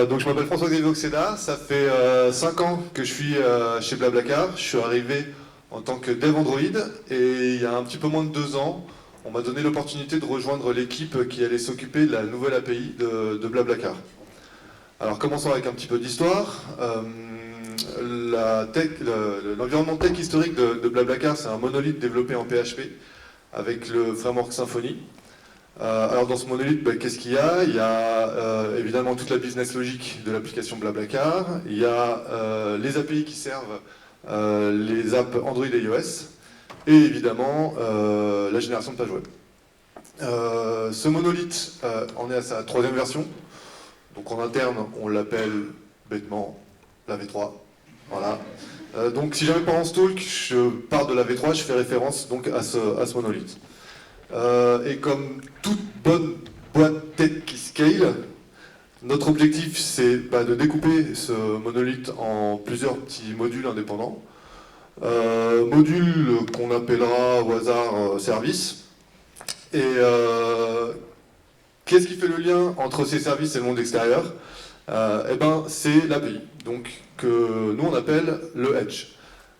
Donc je m'appelle François-Xavier Oxéda, ça fait 5 ans que je suis chez Blablacar. Je suis arrivé en tant que dev Android et il y a un petit peu moins de 2 ans, on m'a donné l'opportunité de rejoindre l'équipe qui allait s'occuper de la nouvelle API de Blablacar. Alors commençons avec un petit peu d'histoire. L'environnement tech historique de Blablacar, c'est un monolithe développé en PHP avec le framework Symfony. Alors dans ce monolithe, qu'est-ce qu'il y a? Il y a évidemment toute la business logique de l'application Blablacar, il y a les API qui servent les apps Android et iOS, et évidemment la génération de pages web. Ce monolithe, on est à sa 3e version, donc en interne on l'appelle bêtement la V3. Voilà. Donc si jamais pendant ce talk je parle de la V3, je fais référence donc à ce monolithe. Et comme toute bonne boîte tech qui scale, notre objectif c'est de découper ce monolithe en plusieurs petits modules indépendants. Modules qu'on appellera au hasard services. Et qu'est-ce qui fait le lien entre ces services et le monde extérieur? C'est l'API, donc que nous on appelle le Edge.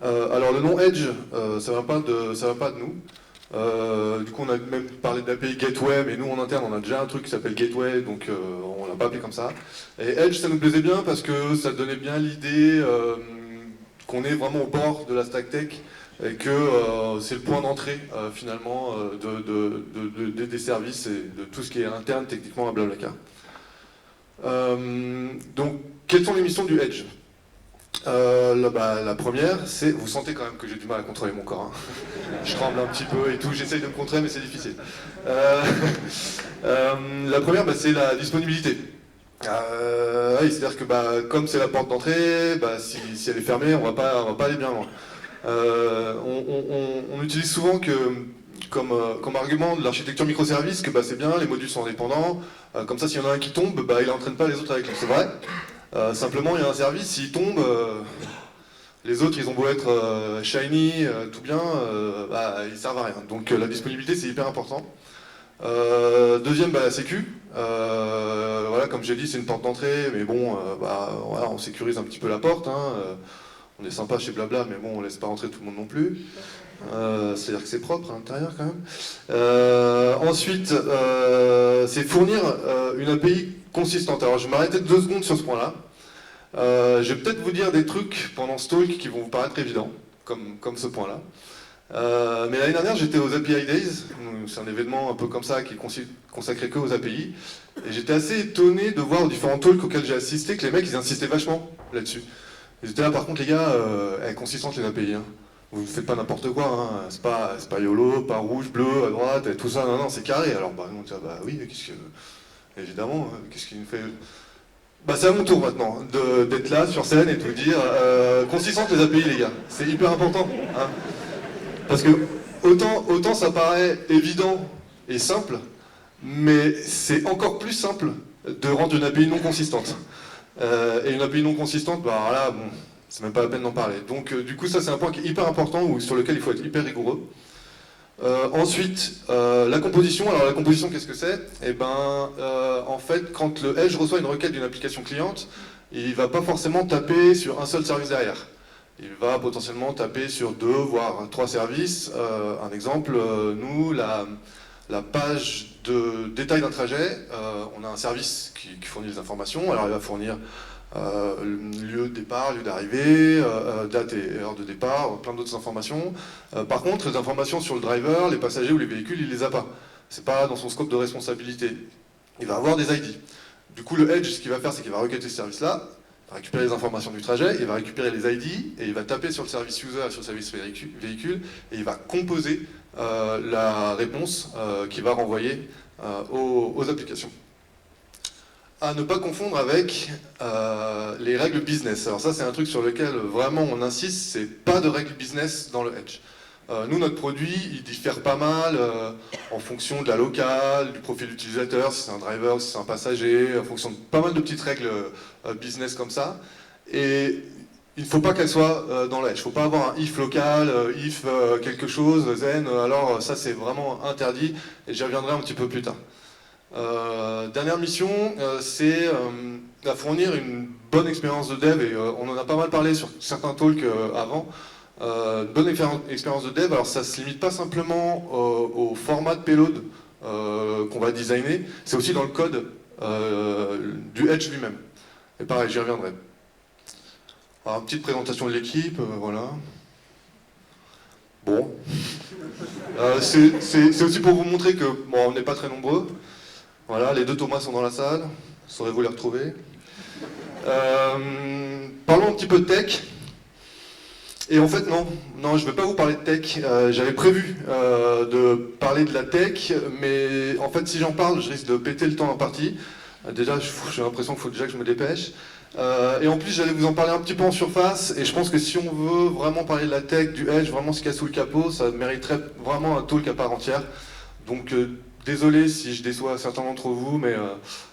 Alors le nom Edge, ça vient pas de nous. Du coup, on a même parlé d'API Gateway, mais nous en interne, on a déjà un truc qui s'appelle Gateway, donc on l'a pas appelé comme ça. Et Edge, ça nous plaisait bien parce que ça donnait bien l'idée qu'on est vraiment au bord de la stack tech et que c'est le point d'entrée finalement des services et de tout ce qui est interne techniquement à Blablacar. Donc, quelles sont les missions du Edge? La première, c'est, vous sentez quand même que j'ai du mal à contrôler mon corps, hein. Je tremble un petit peu et tout, j'essaye de me contrer mais c'est difficile. La première, c'est la disponibilité. C'est-à-dire que comme c'est la porte d'entrée, si elle est fermée, on va pas aller bien loin. On utilise souvent comme argument de l'architecture microservice que c'est bien, les modules sont indépendants, comme ça s'il y en a un qui tombe, il n'entraîne pas les autres avec lui. C'est vrai. Simplement, il y a un service, s'il tombe, les autres, ils ont beau être shiny, tout bien, ils servent à rien. Donc la disponibilité, c'est hyper important. Deuxième, la sécu. Voilà, comme j'ai dit, c'est une porte d'entrée, mais bon, voilà, on sécurise un petit peu la porte. On est sympa chez Blabla, mais bon, on laisse pas rentrer tout le monde non plus. C'est-à-dire que c'est propre à l'intérieur quand même. Ensuite, c'est fournir une API consistante. Alors je vais m'arrêter 2 secondes sur ce point-là. Je vais peut-être vous dire des trucs pendant ce talk qui vont vous paraître évidents, comme ce point-là. Mais l'année dernière, j'étais aux API Days, c'est un événement un peu comme ça qui est consacré que aux API, et j'étais assez étonné de voir aux différents talks auxquels j'ai assisté que les mecs ils insistaient vachement là-dessus. Ils étaient là, par contre les gars, consistantes les API, hein. Vous ne faites pas n'importe quoi, hein. C'est pas YOLO, pas rouge, bleu, à droite, et tout ça, non, c'est carré. Alors oui, évidemment, qu'est-ce qu'il nous fait? C'est à mon tour maintenant d'être là sur scène et de vous dire consistante les API les gars, c'est hyper important, hein. Parce que autant ça paraît évident et simple, mais c'est encore plus simple de rendre une API non consistante. Et une API non consistante, c'est même pas la peine d'en parler. Donc du coup ça c'est un point qui est hyper important sur lequel il faut être hyper rigoureux. Ensuite, la composition. Alors la composition, qu'est-ce que c'est? En fait, quand le Edge reçoit une requête d'une application cliente, il ne va pas forcément taper sur un seul service derrière. Il va potentiellement taper sur 2, voire 3 services. Un exemple, nous, la page de détail d'un trajet, on a un service qui fournit les informations. Alors il va fournir lieu de départ, lieu d'arrivée, date et heure de départ, plein d'autres informations. Par contre, les informations sur le driver, les passagers ou les véhicules, il les a pas. C'est pas dans son scope de responsabilité. Il va avoir des ID. Du coup, le Edge, ce qu'il va faire, c'est qu'il va requêter ce service-là, il va récupérer les informations du trajet, il va récupérer les ID, et il va taper sur le service user et sur le service véhicule, et il va composer la réponse qu'il va renvoyer aux applications. À ne pas confondre avec les règles business. Alors ça c'est un truc sur lequel vraiment on insiste, c'est pas de règles business dans le Edge. Nous notre produit il diffère pas mal en fonction de la locale, du profil utilisateur, si c'est un driver, si c'est un passager, en fonction de pas mal de petites règles business comme ça. Et il ne faut pas qu'elles soient dans l'Edge. Il ne faut pas avoir un if local, if quelque chose, then, alors ça c'est vraiment interdit et j'y reviendrai un petit peu plus tard. Dernière mission, c'est à fournir une bonne expérience de dev, et on en a pas mal parlé sur certains talks avant. Une bonne expérience de dev, alors ça ne se limite pas simplement au format de payload qu'on va designer, c'est aussi dans le code du Edge lui-même. Et pareil, j'y reviendrai. Alors, une petite présentation de l'équipe, voilà. Bon. C'est aussi pour vous montrer que bon, on n'est pas très nombreux. Voilà, les deux Thomas sont dans la salle, saurez-vous les retrouver. Parlons un petit peu de tech. Et en fait, non, je ne vais pas vous parler de tech. J'avais prévu de parler de la tech, mais en fait, si j'en parle, je risque de péter le temps en partie. Déjà, j'ai l'impression qu'il faut déjà que je me dépêche. Et en plus, j'allais vous en parler un petit peu en surface, et je pense que si on veut vraiment parler de la tech, du Edge, vraiment ce qu'il y a sous le capot, ça mériterait vraiment un talk à part entière. Donc, désolé si je déçois certains d'entre vous, mais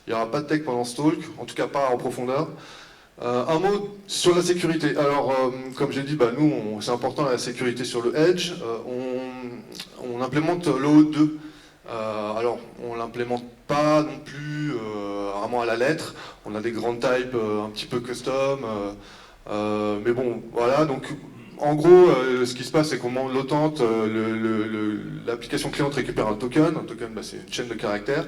il n'y aura pas de tech pendant ce talk, en tout cas pas en profondeur. Un mot sur la sécurité. Alors, comme j'ai dit, nous, c'est important la sécurité sur le Edge. On implémente l'OAuth2. Alors, on ne l'implémente pas non plus vraiment à la lettre. On a des grandes types un petit peu custom. Mais bon, voilà. Donc, en gros, ce qui se passe, c'est qu'on demande l'autente. L'application client récupère un token. Un token, c'est une chaîne de caractères.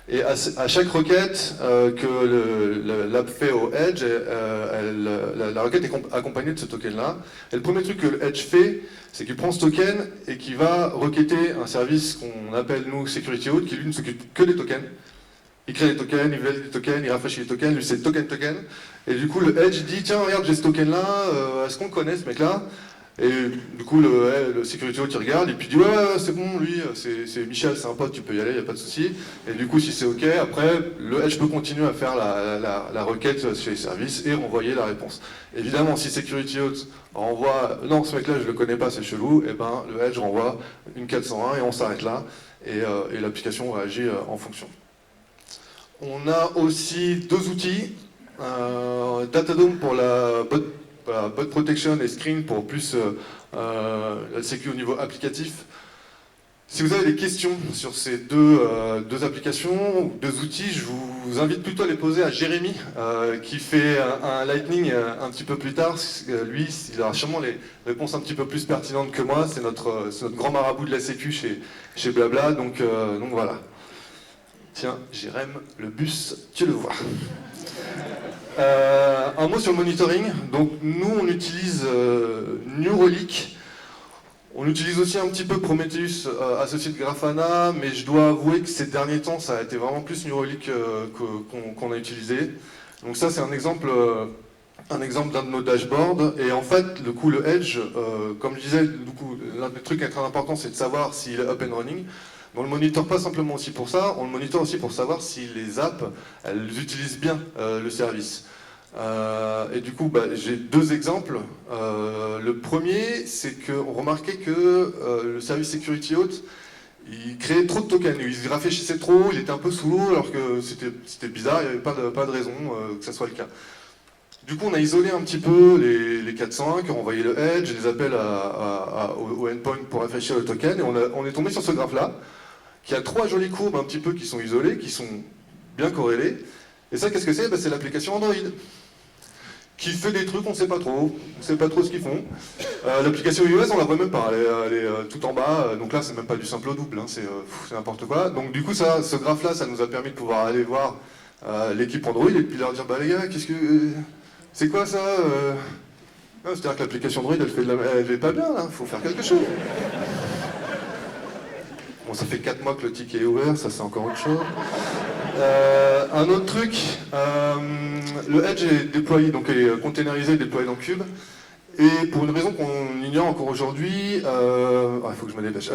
Et à chaque requête que l'app fait au Edge, la requête est accompagnée de ce token-là. Et le premier truc que le Edge fait, c'est qu'il prend ce token et qu'il va requêter un service qu'on appelle, nous, Security Auth, qui lui ne s'occupe que des tokens. Il crée des tokens, il valide des tokens, il rafraîchit les tokens, lui c'est token. Et du coup, le Edge dit, tiens, regarde, j'ai ce token-là, est-ce qu'on le connaît, ce mec-là? Et du coup, le Security Auth, il regarde, et puis il dit, ouais, c'est bon, lui, c'est Michel, c'est un pote, tu peux y aller, il n'y a pas de souci. Et du coup, si c'est OK, après, le Edge peut continuer à faire la requête chez les services et renvoyer la réponse. Évidemment, si Security Auth renvoie, non, ce mec-là, je ne le connais pas, c'est chelou, et ben, le Edge renvoie une 401 et on s'arrête là, et l'application réagit en fonction. On a aussi deux outils, Datadome pour la bot protection et Screen pour plus la sécu au niveau applicatif. Si vous avez des questions sur ces deux applications ou deux outils, je vous invite plutôt à les poser à Jérémy, qui fait un Lightning un petit peu plus tard. Lui, il aura sûrement les réponses un petit peu plus pertinentes que moi. C'est notre grand marabout de la sécu chez Blabla, donc voilà. Tiens, Jérém, le bus, tu le vois. Un mot sur le monitoring. Donc nous, on utilise New Relic. On utilise aussi un petit peu Prometheus associé de Grafana, mais je dois avouer que ces derniers temps, ça a été vraiment plus New Relic qu'on a utilisé. Donc ça, c'est un exemple d'un de nos dashboards. Et en fait, le Edge, comme je disais, l'un des trucs qui est très important, c'est de savoir s'il est up and running. On ne le monitore pas simplement aussi pour ça, on le monitore aussi pour savoir si les apps, elles utilisent bien le service. Et du coup, j'ai deux exemples. Le premier, c'est qu'on remarquait que le service Security Auth, il créait trop de tokens, il se rafraîchissait trop, il était un peu sous l'eau, alors que c'était bizarre, il n'y avait pas de raison que ça soit le cas. Du coup, on a isolé un petit peu les 401 qui ont envoyé le Edge, les appels au endpoint pour rafraîchir le token, et on est tombé sur ce graphe-là, qui a trois jolies courbes un petit peu qui sont isolées, qui sont bien corrélées. Et ça, qu'est-ce que c'est? C'est l'application Android, qui fait des trucs, on ne sait pas trop ce qu'ils font. L'application iOS, on la voit même pas, elle est tout en bas, donc là, c'est même pas du simple au double, hein, c'est n'importe quoi. Donc du coup, ce graphe-là, ça nous a permis de pouvoir aller voir l'équipe Android et puis leur dire, les gars, c'est quoi ça c'est-à-dire que l'application Android, elle fait pas bien, là, faut faire quelque chose. Bon, ça fait 4 mois que le ticket est ouvert, ça c'est encore autre chose. Un autre truc, le Edge est déployé, donc est containerisé, déployé dans Cube. Et pour une raison qu'on ignore encore aujourd'hui, il faut que je me dépêche,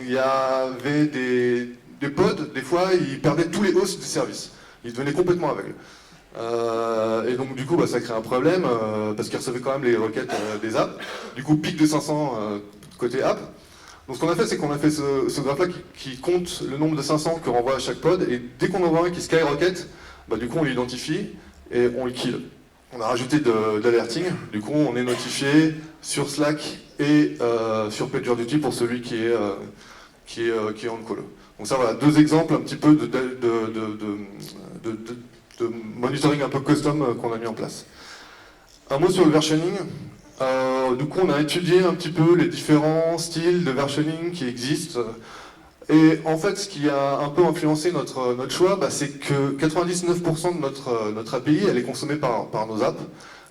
il y avait des pods, des fois, ils perdaient tous les hosts du service. Ils devenaient complètement aveugles. Et donc du coup, ça crée un problème, parce qu'ils recevaient quand même les requêtes des apps. Du coup, pic de 500 côté app. Donc ce qu'on a fait, c'est qu'on a fait ce graphe-là qui compte le nombre de 500 que renvoie à chaque pod, et dès qu'on en voit un qui skyrocket, du coup on l'identifie et on le kill. On a rajouté de l'alerting, du coup on est notifié sur Slack et sur PagerDuty pour celui qui est on call. Donc ça voilà, deux exemples un petit peu de de monitoring un peu custom qu'on a mis en place. Un mot sur le versioning. Du coup, on a étudié un petit peu les différents styles de versioning qui existent. Et en fait, ce qui a un peu influencé notre choix, c'est que 99% de notre API, elle est consommée par nos apps.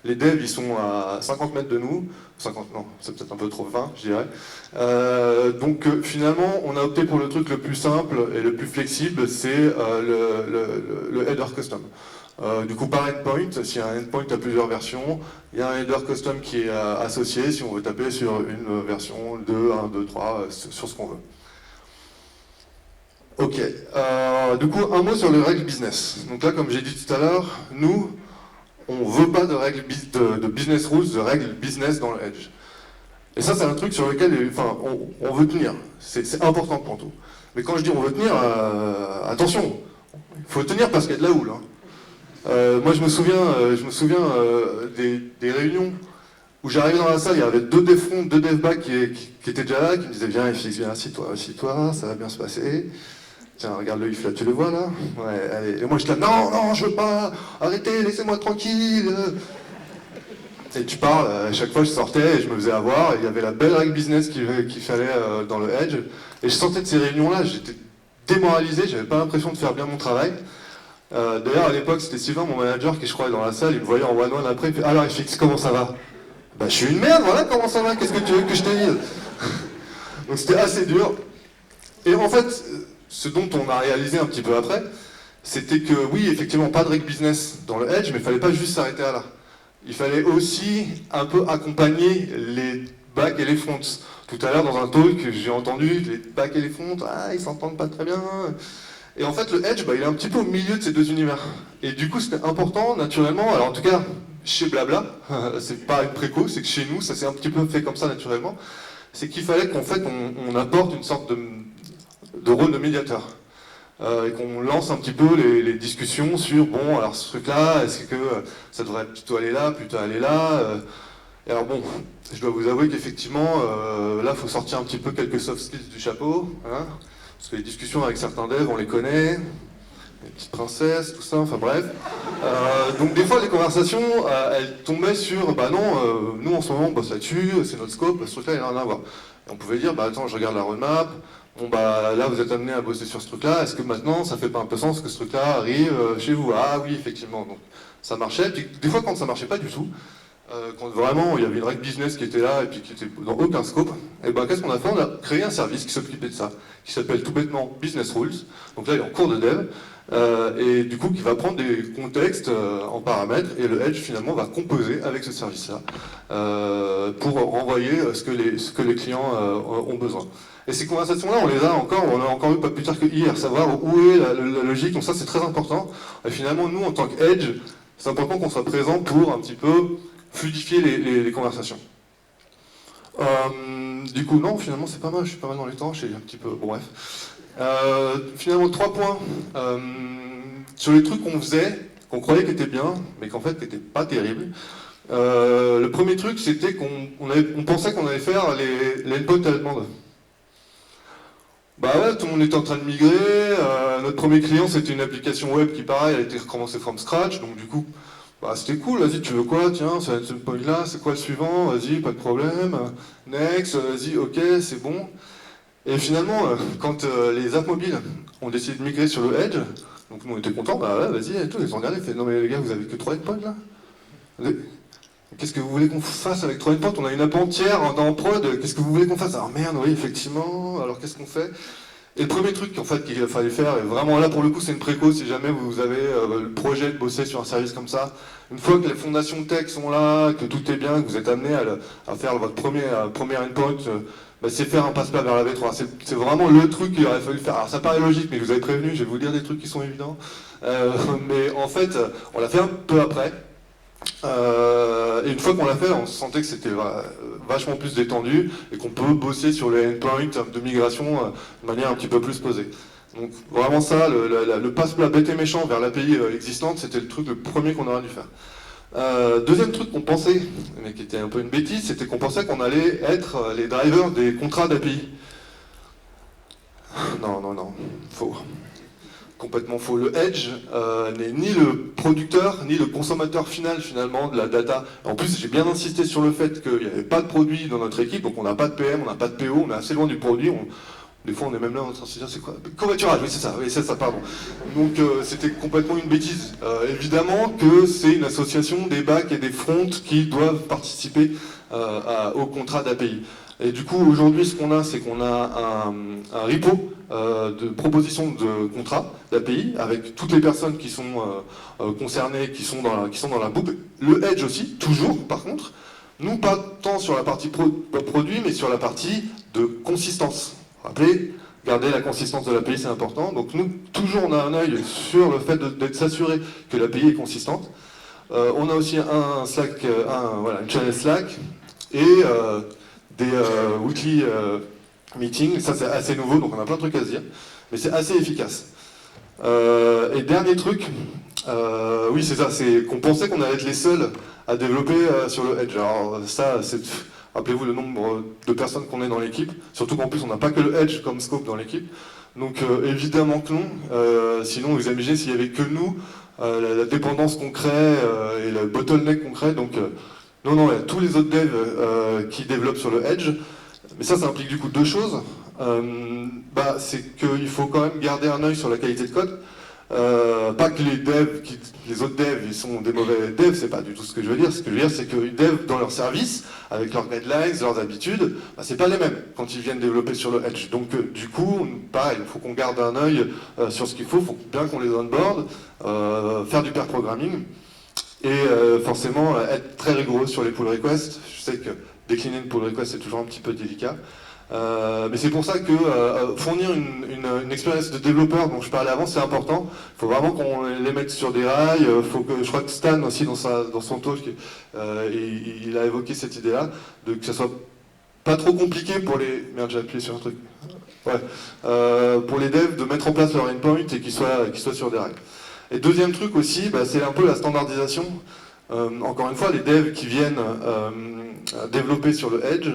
Les devs, ils sont à 50 mètres de nous. 50, non, c'est peut-être un peu trop 20, je dirais. Donc finalement, on a opté pour le truc le plus simple et le plus flexible, c'est le header custom. Du coup, par endpoint, s'il y a un endpoint à plusieurs versions, il y a un header custom qui est associé si on veut taper sur une version 2, 1, 2, 3, sur ce qu'on veut. Ok, du coup, un mot sur les règles business. Donc là, comme j'ai dit tout à l'heure, nous, on ne veut pas de règles de business rules, de règles business dans le Edge. Et ça, c'est un truc sur lequel on veut tenir. C'est important pour nous. Mais quand je dis on veut tenir, attention, il faut tenir parce qu'il y a de la houle. Moi, je me souviens des réunions où j'arrivais dans la salle, il y avait deux dev front, deux dev back qui étaient déjà là, qui me disaient viens FX, viens, assis-toi, ça va bien se passer. Tiens, regarde le if là, tu le vois là? Ouais, allez. Et moi je dis non, je veux pas, arrêtez, laissez-moi tranquille. Et tu parles, à chaque fois je sortais et je me faisais avoir, et il y avait la belle règle business qu'il fallait dans le Edge. Et je sortais de ces réunions-là, j'étais démoralisé, j'avais pas l'impression de faire bien mon travail. D'ailleurs, à l'époque, c'était Sylvain, mon manager, qui je crois est dans la salle, il me voyait en one-one après, il fait alors FX, comment ça va? Bah, je suis une merde, voilà comment ça va, qu'est-ce que tu veux que je te dise? Donc c'était assez dur. Et en fait, ce dont on a réalisé un petit peu après, c'était que oui, effectivement, pas de règle business dans le Edge, mais il ne fallait pas juste s'arrêter à là. Il fallait aussi un peu accompagner les backs et les fronts. Tout à l'heure, dans un talk, j'ai entendu les backs et les fronts, ils s'entendent pas très bien. Et en fait, le Edge, il est un petit peu au milieu de ces deux univers. Et du coup, c'était important, naturellement, alors en tout cas, chez Blabla, c'est pas une préco, c'est que chez nous, ça s'est un petit peu fait comme ça naturellement, c'est qu'il fallait qu'en fait, on apporte une sorte de rôle de médiateur. Et qu'on lance un petit peu les discussions sur, bon, alors ce truc-là, est-ce que ça devrait plutôt aller là, plutôt aller là Et alors bon, je dois vous avouer qu'effectivement, là, il faut sortir un petit peu quelques soft skills du chapeau, hein, parce que les discussions avec certains devs, on les connaît, les petites princesses, tout ça, enfin bref. Donc des fois, les conversations, elles tombaient sur, non, nous en ce moment, on bosse là-dessus, c'est notre scope, ce truc-là, il n'a rien à voir. Et on pouvait dire, attends, je regarde la roadmap, bon là vous êtes amené à bosser sur ce truc-là, est-ce que maintenant ça fait pas un peu sens que ce truc-là arrive chez vous? Ah oui, effectivement, donc ça marchait, puis des fois quand ça marchait pas du tout, quand vraiment il y avait une règle business qui était là et puis qui était dans aucun scope, et qu'est-ce qu'on a fait? On a créé un service qui s'occupait de ça, qui s'appelle tout bêtement Business Rules, donc là il est en cours de dev, et du coup qui va prendre des contextes en paramètres, et le Edge finalement va composer avec ce service-là pour renvoyer ce que les clients ont besoin. Et ces conversations-là, on a encore eu pas plus tard que hier, savoir où est la logique, donc ça c'est très important. Et finalement, nous, en tant qu'Edge, c'est important qu'on soit présent pour un petit peu fluidifier les conversations. Du coup, non, finalement c'est pas mal, je suis pas mal dans les temps, je suis un petit peu... Bon, bref. Finalement, 3 points sur les trucs qu'on faisait, qu'on croyait qu'étaient bien, mais qu'en fait n'étaient pas terribles. Le premier truc, c'était qu'on pensait qu'on allait faire les endpoints à la demande. Tout le monde était en train de migrer, notre premier client c'était une application web qui pareil, elle a été recommencée from scratch, donc du coup, c'était cool, vas-y tu veux quoi, tiens, ça va être ce point là, c'est quoi le suivant, vas-y, pas de problème, next, vas-y, ok, c'est bon. Et finalement, quand les apps mobiles ont décidé de migrer sur le Edge, donc nous on était contents, vas-y, et tout, ils ont regardé, ils fait, non mais les gars, vous avez que 3 endpoints là? Qu'est-ce que vous voulez qu'on fasse avec 3 endpoints? On a une app entière en prod, qu'est-ce que vous voulez qu'on fasse? Alors merde, oui, effectivement, alors qu'est-ce qu'on fait? Et le premier truc en fait qu'il fallait faire, et vraiment là pour le coup c'est une préco si jamais vous avez le projet de bosser sur un service comme ça, une fois que les fondations tech sont là, que tout est bien, que vous êtes amené à faire votre premier endpoint, c'est faire un passe-plat vers la V3. C'est vraiment le truc qu'il aurait fallu faire. Alors ça paraît logique, mais je vous avais prévenu, je vais vous dire des trucs qui sont évidents. Mais en fait, on l'a fait un peu après. Et une fois qu'on l'a fait, on sentait que c'était vachement plus détendu et qu'on peut bosser sur les endpoints de migration de manière un petit peu plus posée. Donc vraiment ça, le passe-plat bête et méchant vers l'API existante, c'était le premier qu'on aurait dû faire. Deuxième truc qu'on pensait, mais qui était un peu une bêtise, c'était qu'on pensait qu'on allait être les drivers des contrats d'API. Non, faux. complètement faux. Le edge n'est ni le producteur, ni le consommateur final finalement de la data. En plus, j'ai bien insisté sur le fait qu'il n'y avait pas de produit dans notre équipe, donc on n'a pas de PM, on n'a pas de PO, on est assez loin du produit. Des fois, on est même là en train de se dire, c'est quoi? Covoiturage, oui, c'est ça, pardon. Donc, c'était complètement une bêtise. Évidemment que c'est une association des backs et des fronts qui doivent participer au contrat d'API. Et du coup, aujourd'hui, ce qu'on a, c'est qu'on a un repo de proposition de contrat d'API avec toutes les personnes qui sont concernées, qui sont dans la boucle. Le edge aussi, toujours, par contre. Nous, pas tant sur la partie produit, mais sur la partie de consistance. Rappelez, garder la consistance de l'API, c'est important. Donc nous, toujours, on a un œil sur le fait de s'assurer que l'API est consistante. On a aussi un Slack, une channel Slack et des weekly meetings. Ça, c'est assez nouveau, donc on a plein de trucs à se dire. Mais c'est assez efficace. Et dernier truc, oui, c'est ça, c'est qu'on pensait qu'on allait être les seuls à développer sur le Edge. Alors ça, c'est... Rappelez-vous le nombre de personnes qu'on est dans l'équipe, surtout qu'en plus on n'a pas que le Edge comme scope dans l'équipe. Donc évidemment que non, sinon vous imaginez s'il n'y avait que nous, la dépendance qu'on crée et le bottleneck qu'on crée. Donc non, il y a tous les autres devs qui développent sur le Edge. Mais ça implique du coup deux choses. C'est qu'il faut quand même garder un œil sur la qualité de code. Pas que les autres devs, ils sont des mauvais devs, c'est pas du tout ce que je veux dire. Ce que je veux dire, c'est que les devs dans leur service, avec leurs guidelines, leurs habitudes, c'est pas les mêmes quand ils viennent développer sur le Edge. Donc du coup, pareil, il faut qu'on garde un œil sur ce qu'il faut bien qu'on les onboard, faire du pair programming, et forcément être très rigoureux sur les pull requests. Je sais que décliner une pull request, c'est toujours un petit peu délicat. Mais c'est pour ça que fournir une expérience de développeur dont je parlais avant, c'est important. Il faut vraiment qu'on les mette sur des rails. Je crois que Stan aussi dans son talk, il a évoqué cette idée-là, que ça soit pas trop compliqué pour les... Merde, j'ai appuyé sur un truc. Ouais. Pour les devs de mettre en place leur endpoint et qu'ils soient sur des rails. Et deuxième truc aussi, c'est un peu la standardisation. Encore une fois, les devs qui viennent développer sur le Edge,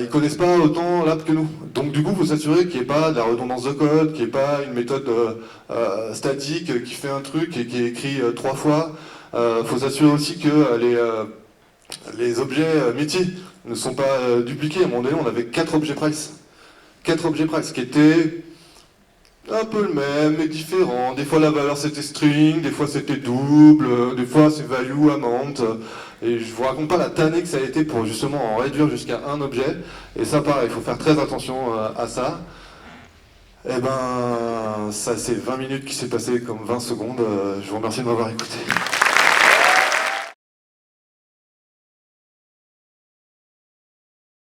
ils connaissent pas autant l'app que nous. Donc du coup, il faut s'assurer qu'il n'y ait pas de la redondance de code, qu'il n'y ait pas une méthode statique qui fait un truc et qui est écrit 3 fois. Il faut s'assurer aussi que les objets métiers ne sont pas dupliqués. À un moment donné, on avait 4 objets price. 4 objets price qui étaient un peu le même, mais différent. Des fois la valeur c'était string, des fois c'était double, des fois c'est value, amount. Et je vous raconte pas la tannée que ça a été pour justement en réduire jusqu'à un objet. Et ça pareil, il faut faire très attention à ça. Et ça c'est 20 minutes qui s'est passé comme 20 secondes. Je vous remercie de m'avoir écouté.